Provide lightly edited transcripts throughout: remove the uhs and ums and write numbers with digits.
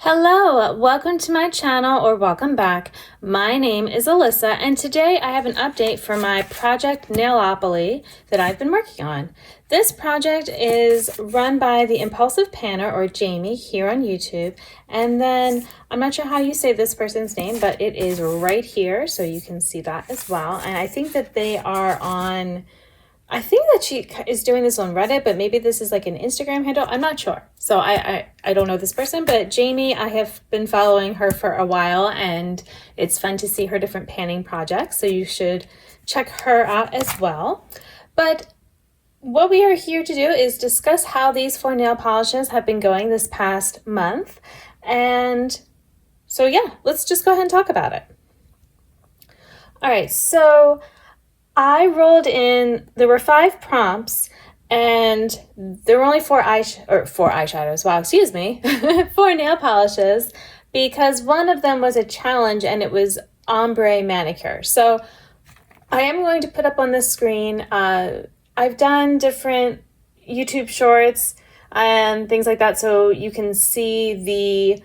Hello, welcome to my channel or welcome back. My name is Alyssa and today I have an update for my project Nailopoly that I've been working on. This project is run by the Impulsive Panner or Jami here on YouTube, and then I'm not sure how you say this person's name, but it is right here so you can see that as well. And I think that they are on, I think that she is doing this on Reddit, but maybe this is like an Instagram handle. I'm not sure. So I don't know this person, but Jami, I have been following her for a while and it's fun to see her different panning projects. So you should check her out as well. But what we are here to do is discuss how these 4 nail polishes have been going this past month. And so yeah, let's just go ahead and talk about it. All right, so I rolled in, there were 5 prompts and there were only 4 eyeshadows, wow, excuse me, 4 nail polishes, because one of them was a challenge and it was ombre manicure. So I am going to put up on the screen, I've done different YouTube shorts and things like that so you can see the,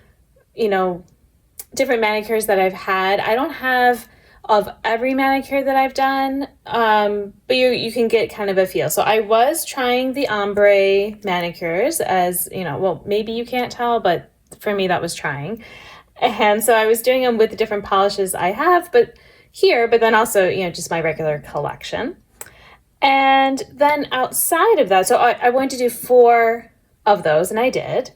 different manicures that I've had. I don't have of every manicure that I've done, but you can get kind of a feel. So I was trying the ombre manicures as, well, maybe you can't tell, but for me that was trying. And so I was doing them with the different polishes I have, but then also, just my regular collection. And then outside of that, so I wanted to do 4 of those, and I did.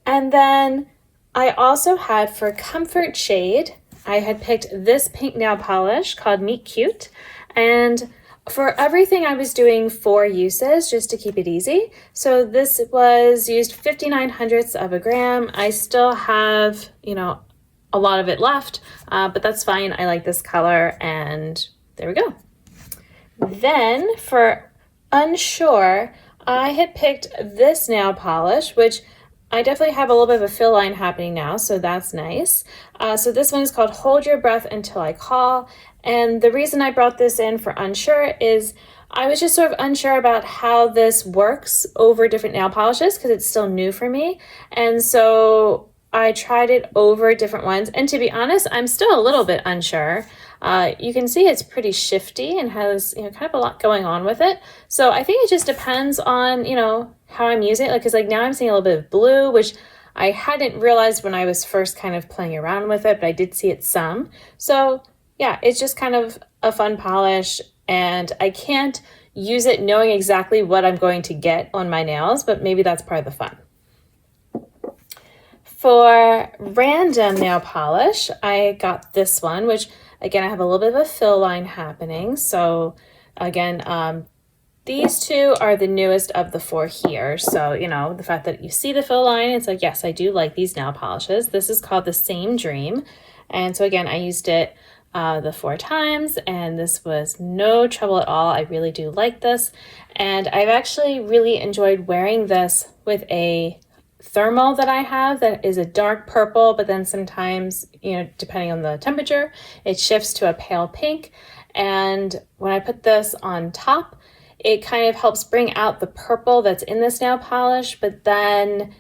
And then I also had, for Comfort Shade, I had picked this pink nail polish called Meet Cute, and for everything I was doing 4 uses just to keep it easy. So this was used 59/100ths of a gram. I still have, a lot of it left, but that's fine. I like this color, and there we go. Then for Unsure, I had picked this nail polish, which I definitely have a little bit of a fill line happening now, so that's nice. So this one is called Hold Your Breath Until I Call. And the reason I brought this in for Unsure is I was just sort of unsure about how this works over different nail polishes because it's still new for me. And so I tried it over different ones. And to be honest, I'm still a little bit unsure. You can see it's pretty shifty and has, kind of a lot going on with it. So I think it just depends on, how I'm using it. Because now I'm seeing a little bit of blue, which I hadn't realized when I was first kind of playing around with it, but I did see it some. So yeah, it's just kind of a fun polish, and I can't use it knowing exactly what I'm going to get on my nails, but maybe that's part of the fun. For Random Nail Polish, I got this one, which again, I have a little bit of a fill line happening. So again, these 2 are the newest of the 4 here. So, the fact that you see the fill line, it's like, yes, I do like these nail polishes. This is called The Same Dream. And so again, I used it the 4 times, and this was no trouble at all. I really do like this. And I've actually really enjoyed wearing this with a thermal that I have that is a dark purple, but then sometimes, depending on the temperature, it shifts to a pale pink. And when I put this on top, it kind of helps bring out the purple that's in this nail polish, but then,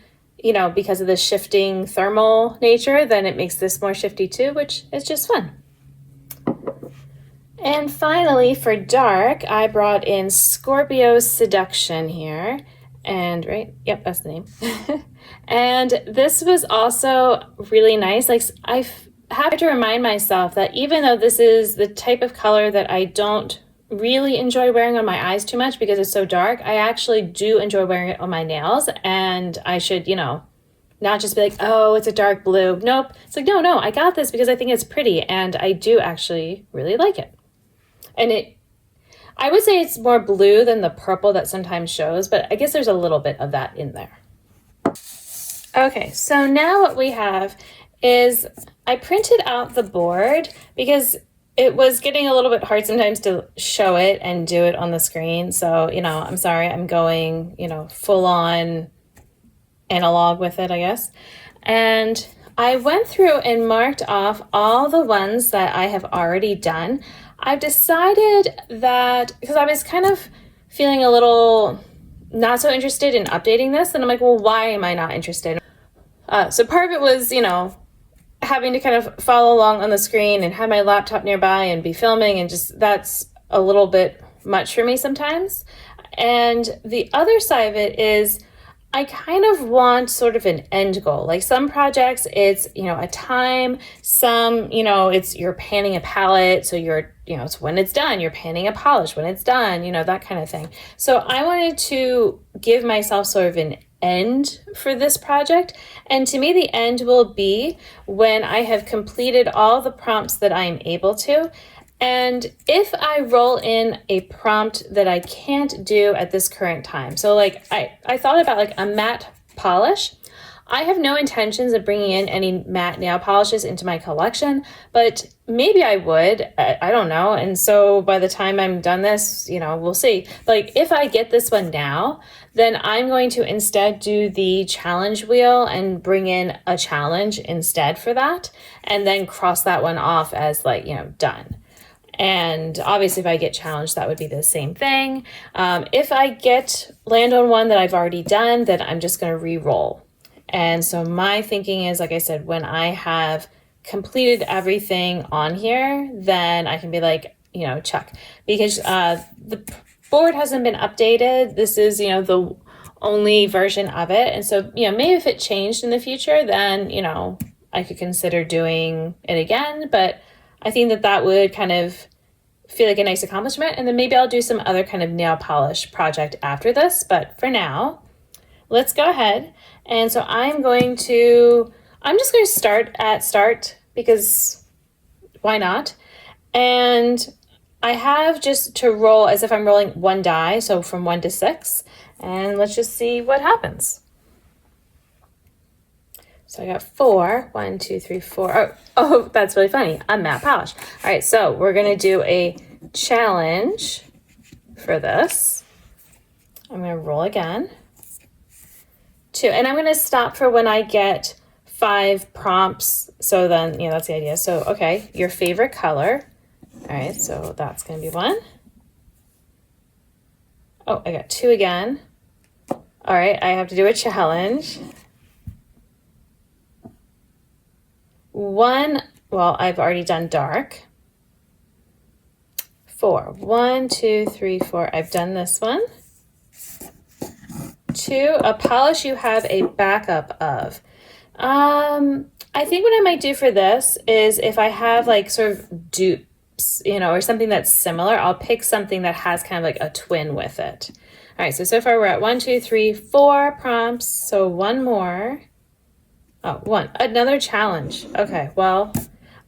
because of the shifting thermal nature, then it makes this more shifty too, which is just fun. And finally, for dark, I brought in Scorpio Seduction here. And yep, that's the name. And this was also really nice. I have to remind myself that even though this is the type of color that I don't really enjoy wearing on my eyes too much because it's so dark, I actually do enjoy wearing it on my nails, and I should, not just be like, oh, it's a dark blue. Nope. It's like, no, I got this because I think it's pretty, and I do actually really like it. And I would say it's more blue than the purple that sometimes shows, but I guess there's a little bit of that in there. Okay, so now what we have is I printed out the board because it was getting a little bit hard sometimes to show it and do it on the screen. So, I'm sorry, I'm going, full on analog with it, I guess. And I went through and marked off all the ones that I have already done. I've decided that, because I was kind of feeling a little not so interested in updating this, and I'm like, well, why am I not interested? So part of it was, having to kind of follow along on the screen and have my laptop nearby and be filming, and just that's a little bit much for me sometimes. And the other side of it is I kind of want sort of an end goal. Like some projects, it's, a time. Some, it's you're panning a palette. So it's when it's done, you're panning a polish when it's done, that kind of thing. So I wanted to give myself sort of an end for this project. And to me, the end will be when I have completed all the prompts that I am able to. And if I roll in a prompt that I can't do at this current time, so like I thought about like a matte polish. I have no intentions of bringing in any matte nail polishes into my collection, but maybe I would, I don't know. And so by the time I'm done this, we'll see. But like if I get this one now, then I'm going to instead do the challenge wheel and bring in a challenge instead for that, and then cross that one off as like, done. And obviously if I get challenged, that would be the same thing. If I land on one that I've already done, then I'm just going to re-roll. And so my thinking is, like I said, when I have completed everything on here, then I can be like, check. Because the board hasn't been updated. This is, the only version of it. And so, maybe if it changed in the future, then, I could consider doing it again. But I think that would kind of feel like a nice accomplishment. And then maybe I'll do some other kind of nail polish project after this. But for now, let's go ahead. And so I'm just going to start at start, because why not? And I have just to roll as if I'm rolling one die. So from 1 to 6, and let's just see what happens. So I got 4. 1, 2, 3, 4. Oh, that's really funny. A matte polish. All right, so we're going to do a challenge for this. I'm going to roll again. 2. And I'm going to stop for when I get 5 prompts. So then, that's the idea. So, okay, your favorite color. All right, so that's going to be 1. Oh, I got 2 again. All right, I have to do a challenge. 1, well, I've already done dark. 4. 1, 2, 3, 4. I've done this one. 2, a polish you have a backup of. I think what I might do for this is if I have like sort of dupes, or something that's similar, I'll pick something that has kind of like a twin with it. All right, so far we're at 1, 2, 3, 4 prompts. So 1 more. Oh, 1. Another challenge. Okay, well,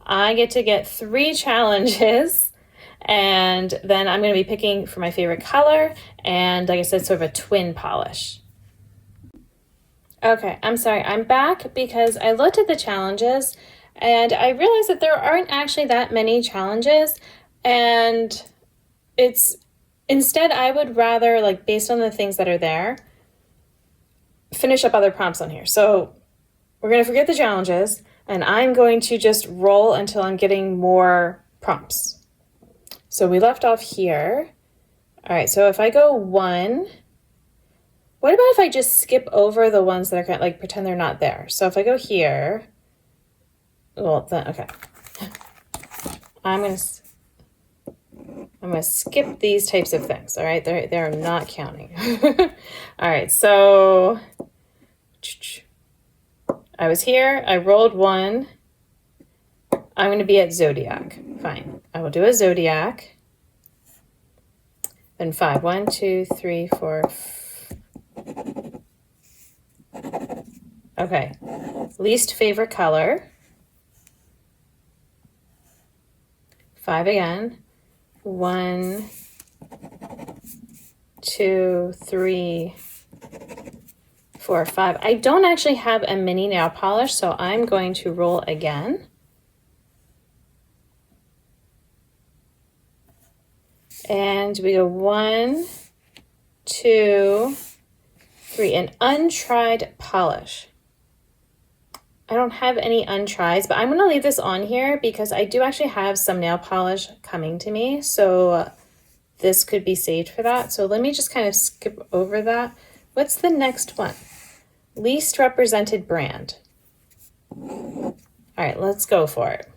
I get 3 challenges, and then I'm going to be picking for my favorite color, and like I said, sort of a twin polish. Okay, I'm sorry, I'm back because I looked at the challenges, and I realized that there aren't actually that many challenges, and instead I would rather, like based on the things that are there, finish up other prompts on here. So we're going to forget the challenges, and I'm going to just roll until I'm getting more prompts. So we left off here. All right, so if I go 1, what about if I just skip over the ones that are kind of like pretend they're not there? So if I go here, well, then, okay. I'm going to skip these types of things, all right? They're not counting. All right, so I was here, I rolled 1. I'm going to be at Zodiac. Fine. I will do a Zodiac. Then 5. 1, 2, 3, 4. Okay. Least favorite color. 5 again. 1, 2, 3, 4, 5. I don't actually have a mini nail polish, so I'm going to roll again. And we go 1, 2, 3, an untried polish. I don't have any untries, but I'm going to leave this on here because I do actually have some nail polish coming to me. So this could be saved for that. So let me just kind of skip over that. What's the next one? least represented brand. All right, let's go for it.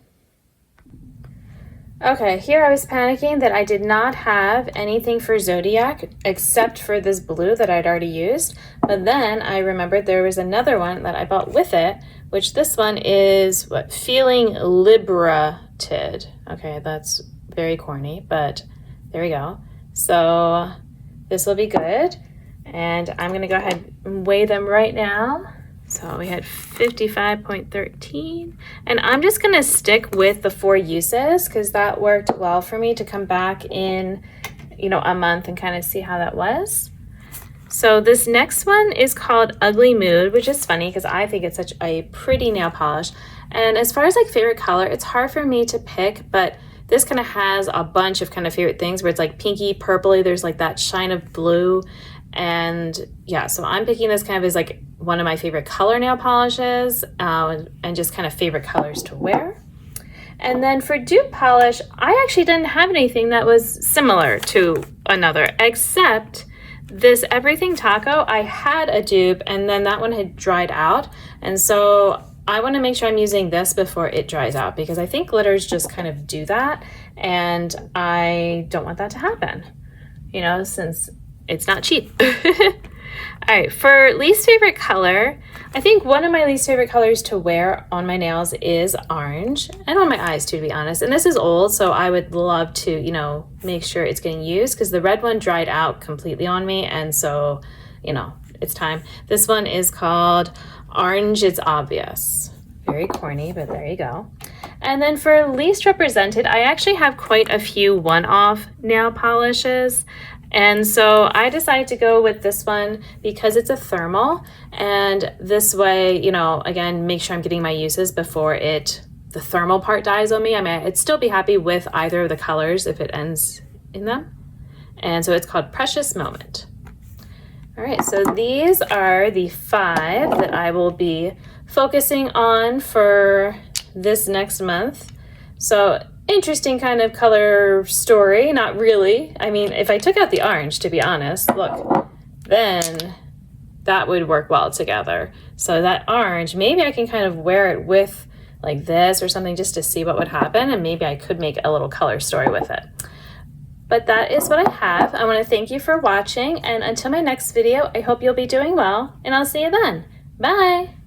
Okay, here I was panicking that I did not have anything for Zodiac except for this blue that I'd already used. But then I remembered there was another one that I bought with it, which this one is what? Feeling Liberated. Okay, that's very corny, but there we go. So this will be good. And I'm going to go ahead and weigh them right now. So we had 55.13, and I'm just gonna stick with the 4 uses because that worked well for me to come back in, a month and kind of see how that was. So this next one is called Ugly Mood, which is funny because I think it's such a pretty nail polish. And as far as like favorite color, it's hard for me to pick, but this kind of has a bunch of kind of favorite things where it's like pinky, purpley, there's like that shine of blue. And yeah, so I'm picking this kind of as like one of my favorite color nail polishes and just kind of favorite colors to wear. And then for dupe polish, I actually didn't have anything that was similar to another except this Everything Taco. I had a dupe and then that one had dried out. And so I want to make sure I'm using this before it dries out because I think glitters just kind of do that. And I don't want that to happen, since it's not cheap. All right, for least favorite color, I think one of my least favorite colors to wear on my nails is orange and on my eyes too, to be honest. And this is old, so I would love to, make sure it's getting used because the red one dried out completely on me. And so, it's time. This one is called Orange It's Obvious. Very corny, but there you go. And then for least represented, I actually have quite a few one-off nail polishes. And so I decided to go with this one because it's a thermal, and this way, again, make sure I'm getting my uses before the thermal part dies on me. I mean, I'd still be happy with either of the colors if it ends in them. And so it's called Precious Moment. All right, so these are the 5 that I will be focusing on for this next month. So interesting kind of color story, not really. I mean, if I took out the orange, to be honest, look, then that would work well together. So that orange, maybe I can kind of wear it with like this or something just to see what would happen, and maybe I could make a little color story with it. But that is what I have. I want to thank you for watching, and until my next video, I hope you'll be doing well, and I'll see you then. Bye!